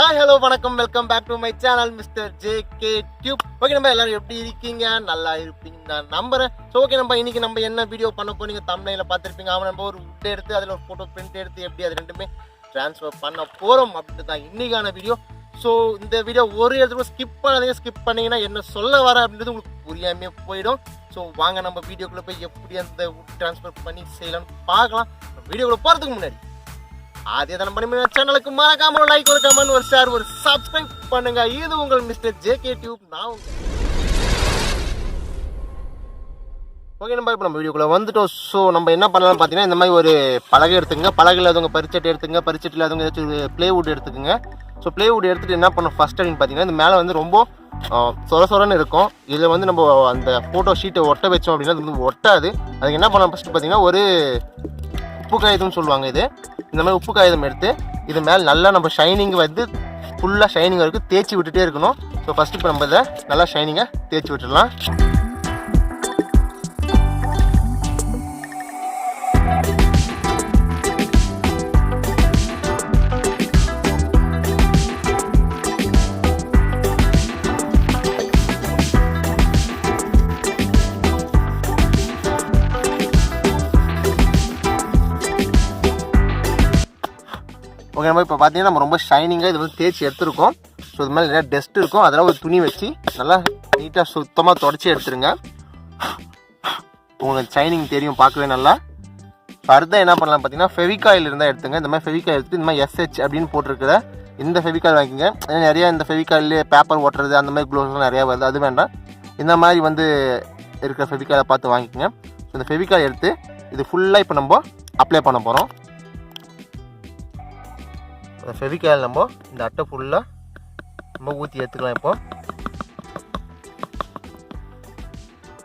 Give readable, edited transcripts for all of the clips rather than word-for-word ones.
Hi hello வணக்கம், welcome back to my channel mister JK tube. Okay, நம்ம எல்லாரும் எப்படி இருக்கீங்க? நல்லா இருப்பீங்க நான் நம்புறேன். ஸோ ஓகே, இன்னைக்கு நம்ம என்ன வீடியோ பண்ண போறீங்க தம்ப்நெயில்ல பார்த்துருப்பீங்க. அவன் நம்ம ஒரு வுட் எடுத்து அதில் ஒரு ஃபோட்டோ பிரிண்ட் எடுத்து எப்படி அது ரெண்டுமே ட்ரான்ஸ்ஃபர் பண்ண போகிறோம் அப்படின்ட்டு தான் இன்னைக்கான வீடியோ. ஸோ இந்த வீடியோ ஒரு இடத்துல ஸ்கிப் பண்ணாதீங்க. ஸ்கிப் பண்ணிங்கன்னா என்ன சொல்ல வரேன் அப்படின்றது உங்களுக்கு புரியாமே போயிடும். ஸோ வாங்க நம்ம வீடியோக்குள்ளே போய் எப்படி அந்த வுட் ட்ரான்ஸ்ஃபர் பண்ணி செய்யலாம்னு பார்க்கலாம். வீடியோக்குள்ளே போகிறதுக்கு முன்னாடி அதே தான் பண்ணி சேனலுக்கு மறக்காம ஒரு லைக், ஒரு கமெண்ட், ஒரு ஷேர், ஒரு சப்ஸ்கிரைப் பண்ணுங்க. இது உங்கள் மிஸ்டர் ஜேகே டியூப். நான் ஓகே, நம்ம வீடியோக்குள்ள வந்துட்டோம். ஸோ நம்ம என்ன பண்ணலாம்னு பார்த்தீங்கன்னா, இந்த மாதிரி ஒரு பலகை எடுத்துங்க. பலகையில் அதுங்க பரிச்சட்டை எடுத்துங்க. பரிச்சட்டில் அதுங்க ஏதாச்சும் ப்ளேவுட் எடுத்துக்கோங்க. ஸோ ப்ளேவுட் எடுத்துகிட்டு என்ன பண்ணணும் ஃபஸ்ட் அப்படின்னு பார்த்தீங்கன்னா, இந்த மேலே வந்து ரொம்ப சொரன்னு இருக்கும். இதில் வந்து நம்ம அந்த ஃபோட்டோ ஷீட்டை ஒட்ட வச்சோம் அப்படின்னா அது வந்து ஒட்டாது. அதுக்கு என்ன பண்ணலாம் ஃபஸ்ட்டு பார்த்தீங்கன்னா, ஒரு உப்பு காகிதம்னு சொல்லுவாங்க. இது இந்த மாதிரி உப்பு காகிதம் எடுத்து இது மேலே நல்லா நம்ம ஷைனிங் வந்து ஃபுல்லாக ஷைனிங் வரைக்கும் தேய்ச்சி விட்டுட்டே இருக்கணும். ஸோ ஃபஸ்ட்டு இப்போ நம்ம இதை நல்லா ஷைனிங்காக தேய்ச்சி விட்டுடலாம். ஓகே, நம்ம இப்போ பார்த்தீங்கன்னா நம்ம ரொம்ப ஷைனிங்காக இது வந்து தேய்ச்சி எடுத்துருக்கோம். ஸோ இது மாதிரி நிறையா டஸ்ட் இருக்கும். அதெல்லாம் ஒரு துணி வச்சு நல்லா நீட்டாக சுத்தமாக தொடச்சி எடுத்துருங்க. உங்களுக்கு ஷைனிங் தெரியும் பார்க்கவே நல்லா. ஸோ அடுத்த என்ன பண்ணலாம் பார்த்தீங்கன்னா, ஃபெவிகாயில் இருந்தால் எடுத்துங்க. இந்த மாதிரி ஃபெவிகாயில் எடுத்து இந்த மாதிரி SH அப்படின்னு போட்டிருக்கிற இந்த ஃபெவிகால் வாங்கிக்கோங்க. நிறையா இந்த ஃபெவிகால்லே பேப்பர் ஓட்டுறது அந்த மாதிரி க்ளோஸ்லாம் நிறையா வருது, அது வேண்டாம். இந்த மாதிரி வந்து இருக்கிற ஃபெவிகாலை பார்த்து வாங்கிக்கோங்க. ஸோ இந்த ஃபெவிகால் எடுத்து இது ஃபுல்லாக இப்போ நம்ம அப்ளை பண்ண போகிறோம். ஃபெவிகால் நம்ம இந்த அட்டை ஃபுல்லாக நம்ம ஊற்றி எடுத்துக்கலாம். இப்போ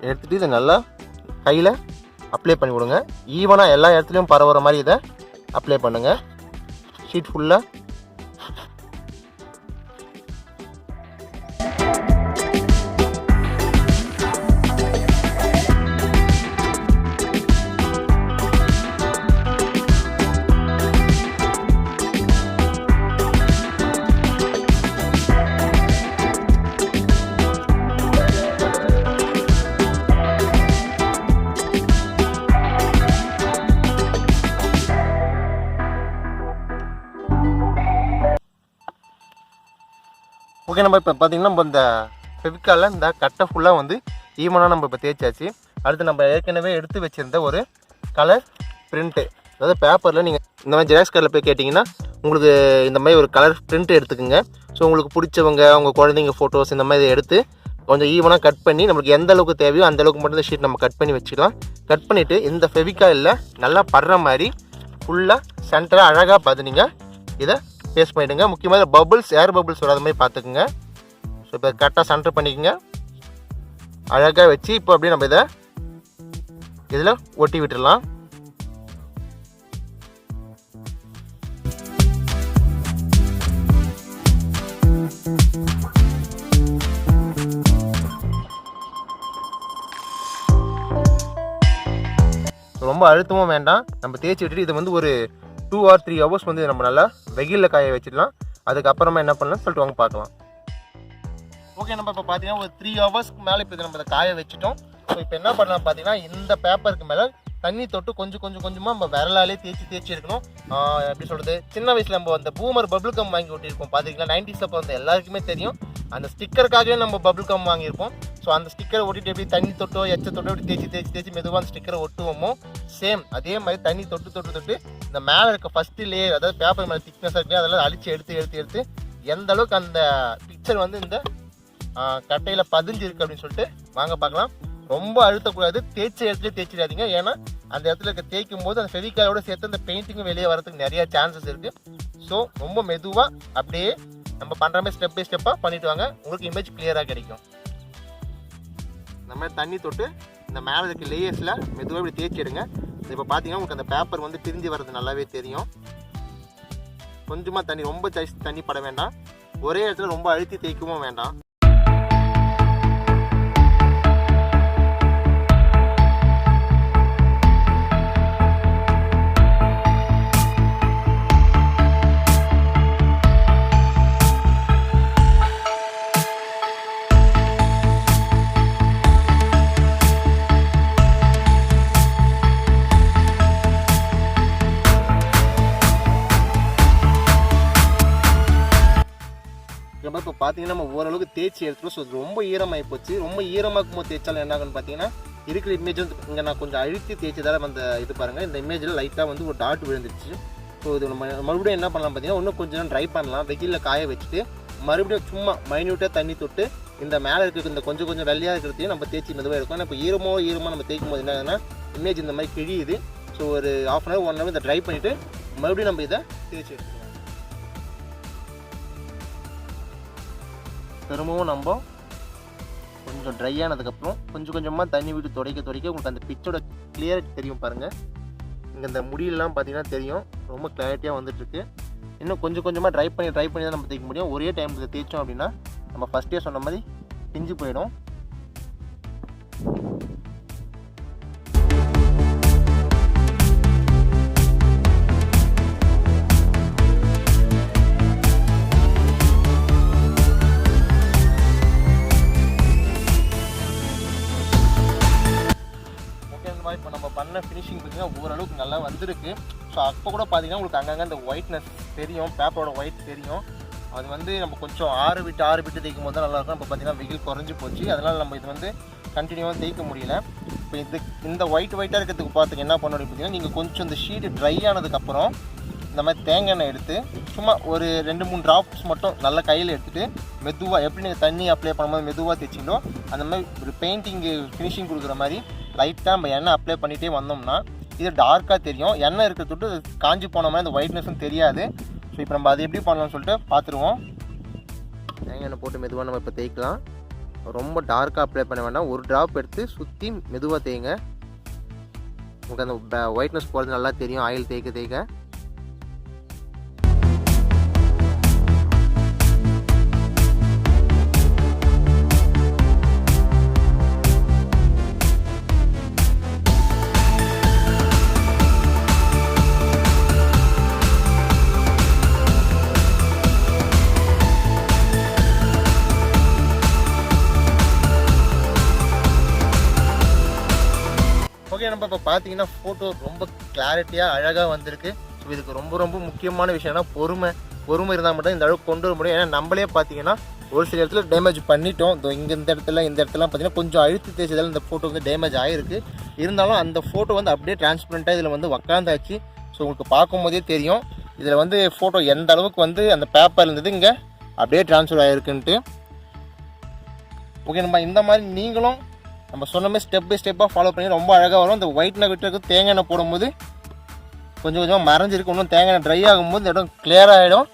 எடுத்துகிட்டு இதை நல்லா கையில் அப்ளை பண்ணி விடுங்க. ஈவனாக எல்லா இடத்துலையும் பரவுற மாதிரி இதை அப்ளை பண்ணுங்கள் ஷீட் ஃபுல்லாக. ஓகே, நம்ம இப்போ பார்த்தீங்கன்னா நம்ம இந்த ஃபெவிகாலில் இந்த கட்டை ஃபுல்லாக வந்து ஈவனாக நம்ம இப்போ தேய்ச்சாச்சு. அடுத்து நம்ம ஏற்கனவே எடுத்து வச்சுருந்த ஒரு கலர் பிரிண்ட்டு, அதாவது பேப்பரில் நீங்கள் இந்த மாதிரி ஜெராக்ஸ் கலரில் போய் கேட்டிங்கன்னா உங்களுக்கு இந்த மாதிரி ஒரு கலர் பிரிண்ட் எடுத்துக்கோங்க. ஸோ உங்களுக்கு பிடிச்சவங்க உங்கள் குழந்தைங்க ஃபோட்டோஸ் இந்த மாதிரி எடுத்து கொஞ்சம் ஈவனாக கட் பண்ணி நம்மளுக்கு எந்த அளவுக்கு தேவையோ அந்த அளவுக்கு மட்டும் இந்த ஷீட் நம்ம கட் பண்ணி வச்சுக்கலாம். கட் பண்ணிவிட்டு இந்த ஃபெவிகாலில் நல்லா படுற மாதிரி ஃபுல்லாக சென்டராக அழகாக பார்த்து நீங்கள் இதை பேஸ்ட் பண்ணிவிடுங்க. முக்கியமாக பபுள்ஸ், ஏர் பபுள்ஸ் வராத மாதிரி பார்த்துக்குங்க. ஸோ இப்போ கரெக்டாக சென்டர் பண்ணிக்கோங்க, அழகாக வச்சு இப்போ அப்படியே நம்ம இதில் ஒட்டி விட்டுடலாம். ரொம்ப அழுத்தமும் வேண்டாம், நம்ம தேய்ச்சி விட்டுட்டு இதை வந்து ஒரு 2 or 3 hours வந்து நம்ம நல்லா வெயிலில் காய வச்சிடலாம். அதுக்கப்புறமா என்ன பண்ணலாம் சொல்லிட்டு வாங்க பார்க்கலாம். ஓகே, நம்ம இப்போ பார்த்தீங்கன்னா ஒரு 3 hours மேலே இப்போ நம்ம காய வச்சுட்டோம். ஸோ இப்போ என்ன பண்ணலாம் பார்த்தீங்கன்னா, இந்த பேப்பருக்கு மேலே தண்ணி தொட்டு கொஞ்சமாக நம்ம விரலாலே தேய்ச்சி இருக்கணும். எப்படி சொல்கிறது, சின்ன வயசில் நம்ம அந்த பூமர் பபுள் கம் வாங்கி ஒட்டியிருப்போம் பார்த்தீங்கன்னா, 90s அப்போ வந்து எல்லாருக்குமே தெரியும். அந்த ஸ்டிக்கருக்காகவே நம்ம பபுள் கம் வாங்கியிருப்போம். ஸோ அந்த ஸ்டிக்கரை ஒட்டிட்டு எப்படி தண்ணி தொட்டோ எச்ச தொட்டோ எப்படி தேய்ச்சி மெதுவாக அந்த ஸ்டிக்கரை ஒட்டுவோமோ சேம் அதே மாதிரி தண்ணி தொட்டு இந்த மேலே இருக்க ஃபஸ்ட்டு லேயர், அதாவது பேப்பர் மேலே திக்னஸாக இருக்குது, அதெல்லாம் அழிச்சு எடுத்து எந்த அளவுக்கு அந்த பிக்சர் வந்து இந்த கட்டையில் பதிஞ்சு இருக்குது அப்படின்னு சொல்லிட்டு வாங்க பார்க்கலாம். ரொம்ப அழுத்தக்கூடாது, தேய்ச்ச இடத்துல தேய்ச்சிடாதீங்க. ஏன்னா அந்த இடத்துல இருக்க தேய்க்கும் போது அந்த ஃபெவிகாலோட சேர்த்து அந்த பெயிண்டிங்கும் வெளியே வரதுக்கு நிறைய சான்சஸ் இருக்குது. ஸோ ரொம்ப மெதுவாக அப்படியே நம்ம பண்ணுற மாதிரி ஸ்டெப் பை ஸ்டெப்பாக பண்ணிட்டு வாங்க, உங்களுக்கு இமேஜ் கிளியராக கிடைக்கும். இந்த மாதிரி தண்ணி தொட்டு இந்த மேலே இருக்க லேயர்ஸில் மெதுவாக இப்படி தேய்ச்சிடுங்க. இப்போ பார்த்தீங்கன்னா உங்களுக்கு அந்த பேப்பர் வந்து பிரிஞ்சு வர்றது நல்லாவே தெரியும். கொஞ்சமாக தண்ணி, ரொம்ப தண்ணி பட வேண்டாம், ஒரே இடத்துல ரொம்ப அழுத்தி தேய்க்கவும் வேண்டாம். நண்பா இப்போ பார்த்தீங்கன்னா நம்ம ஓரளவுக்கு தேய்ச்சி எடுத்துரும். ஸோ அது ரொம்ப ஈரமாகி போச்சு. ரொம்ப ஈரமாக்கும் போது தேய்ச்சாலும் என்ன ஆகுன்னு பார்த்தீங்கன்னா இருக்கிற இமேஜ் வந்து இங்கே நான் கொஞ்சம் அழுத்தி தேய்ச்சதால அந்த இது பாருங்கள், இந்த இமேஜில் லைட்டாக வந்து ஒரு டாட் விழுந்துருச்சு. ஸோ இது நம்ம மறுபடியும் என்ன பண்ணலாம் பார்த்தீங்கன்னா இன்னும் கொஞ்சம் நேரம் ட்ரை பண்ணலாம். வெயிலில் காய வச்சுட்டு மறுபடியும் சும்மா மைன்யூட்டாக தண்ணி தொட்டு இந்த மேலே இருக்கிற இந்த கொஞ்சம் கொஞ்சம் வெள்ளையாக இருக்கிறதையும் நம்ம தேய்ச்சி மெதுவாக இருக்கும். ஆனால் இப்போ ஈரமாக நம்ம தேய்க்கும் போது என்னன்னா இமேஜ் இந்த மாதிரி கிழியுது. ஸோ ஒரு ½ அன் ஹவர் 1 ஹவர் இதை ட்ரை பண்ணிவிட்டு மறுபடியும் நம்ம இதை தேய்ச்சி எடுத்துக்கலாம். திரும்பவும் நம்ம கொஞ்சம் ட்ரை ஆனதுக்கப்புறம் கொஞ்சம் கொஞ்சமாக தண்ணி விட்டு துடைக்க உங்களுக்கு அந்த பிச்சோட கிளியரிட்டி தெரியும் பாருங்கள். இங்கே இந்த முடியெல்லாம் பார்த்தீங்கன்னா தெரியும், ரொம்ப கிளாரிட்டியாக வந்துட்டுருக்கு. இன்னும் கொஞ்சம் கொஞ்சமாக ட்ரை பண்ணி தான் நம்ம தேய்க்க முடியும். ஒரே டைமில் தேய்ச்சோம் அப்படின்னா நம்ம ஃபஸ்ட்டே சொன்ன மாதிரி பிஞ்சு போயிடும். இப்போ நம்ம பண்ண ஃபினிஷிங் பார்த்தீங்கன்னா ஓரளவுக்கு நல்லா வந்திருக்கு. ஸோ அப்போ கூட பார்த்தீங்கன்னா உங்களுக்கு அங்கங்கே அந்த ஒயிட்னஸ் தெரியும், பேப்பரோட ஒயிட் தெரியும். அது வந்து நம்ம கொஞ்சம் ஆறு விட்டு தேய்க்கும் போது தான் நல்லாயிருக்கும். இப்போ பார்த்தீங்கன்னா வெயில் குறைஞ்சி போச்சு, அதனால் நம்ம இது வந்து கண்டினியூவாக தேய்க்க முடியல. இப்போ இந்த ஒயிட்டாக இருக்கிறதுக்கு பார்த்துக்கு என்ன பண்ணணும் பார்த்தீங்கன்னா நீங்கள் கொஞ்சம் இந்த ஷீட்டு ட்ரை ஆனதுக்கப்புறம் இந்த மாதிரி தேங்காய் எண்ணெய் எடுத்து சும்மா ஒரு 2-3 ட்ராப்ஸ் மட்டும் நல்லா கையில் எடுத்துகிட்டு மெதுவாக எப்படி நீங்கள் தண்ணி அப்ளை பண்ணும்போது மெதுவாக தேய்ச்சிங்களோ அந்த மாதிரி ஒரு பெயிண்டிங்கு ஃபினிஷிங் கொடுக்குற மாதிரி லைட்டாக நம்ம எண்ணெய் அப்ளை பண்ணிகிட்டே வந்தோம்னா இது டார்க்காக தெரியும். எண்ணெய் இருக்கிற தொட்டு காஞ்சி போன மாதிரி அந்த ஒயிட்னஸும் தெரியாது. ஸோ இப்போ நம்ம அது எப்படி பண்ணலாம்னு சொல்லிட்டு பார்த்துருவோம். தேங்காய் எண்ணெய் போட்டு மெதுவாக நம்ம இப்போ தேய்க்கலாம். ரொம்ப டார்க்காக அப்ளை பண்ண வேண்டாம், ஒரு ட்ராப் எடுத்து சுற்றி மெதுவாக தேய்ங்க. உங்களுக்கு அந்த ஒயிட்னஸ் போகிறது நல்லா தெரியும் ஆயில் தேய்க்க. ஓகே, நம்ம இப்போ பார்த்தீங்கன்னா ஃபோட்டோ ரொம்ப கிளாரிட்டியாக அழகாக வந்திருக்கு. ஸோ இதுக்கு ரொம்ப முக்கியமான விஷயம்னா பொறுமை இருந்தால் மட்டும் இந்த அளவுக்கு கொண்டு வர முடியும். ஏன்னா நம்மளே பார்த்தீங்கன்னா ஒரு சில இடத்துல டேமேஜ் பண்ணிட்டோம். இந்த இடத்துலாம் பார்த்தீங்கன்னா கொஞ்சம் அழுத்தி தேய்ச்சதால் இந்த ஃபோட்டோ வந்து டேமேஜ் ஆகிருக்கு. இருந்தாலும் அந்த ஃபோட்டோ வந்து அப்படியே டிரான்ஸ்பரண்ட்டாக இதில் வந்து உக்காந்தாச்சு. ஸோ உங்களுக்கு பார்க்கும்போதே தெரியும் இதில் வந்து ஃபோட்டோ எந்த அளவுக்கு வந்து அந்த பேப்பர் இருந்தது இங்கே அப்படியே ட்ரான்ஸ்ஃபர் ஆகிருக்குன்ட்டு. ஓகே, நம்ம இந்த மாதிரி நீங்களும் நம்ம சொன்ன மாதிரி ஸ்டெப் பை ஸ்டெப்பாக ஃபாலோ பண்ணி ரொம்ப அழகாக வரும். இந்த ஒயிட்னா விட்டு தேங்காய் எண்ணெய் போடும்போது கொஞ்சமாக மறைஞ்சிருக்கு. இன்னும் தேங்காய் எண்ணெய் ட்ரை ஆகும்போது இந்த இடம் கிளியர் ஆகிடும்.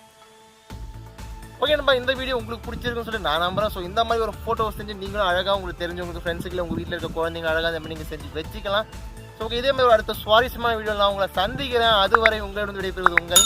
ஓகே, நம்ம இந்த வீடியோ உங்களுக்கு பிடிச்சிருக்குன்னு சொல்லி நான் நம்புறேன். ஸோ இந்த மாதிரி ஒரு ஃபோட்டோ செஞ்சு நீங்களும் அழகாக உங்களுக்கு தெரிஞ்சவங்களுக்கு ஃப்ரெண்ட்ஸுக்கு உங்கள் வீட்டில் இருக்க குழந்தைங்க அழகாக இந்த மாதிரி நீங்கள் செஞ்சு வச்சுக்கலாம். ஸோ இதே மாதிரி ஒரு அடுத்த சுவாரஸ்யமான வீடியோ நான் உங்களை சந்திக்கிறேன். அதுவரை உங்களிடம் விடைபெறுவது உங்கள்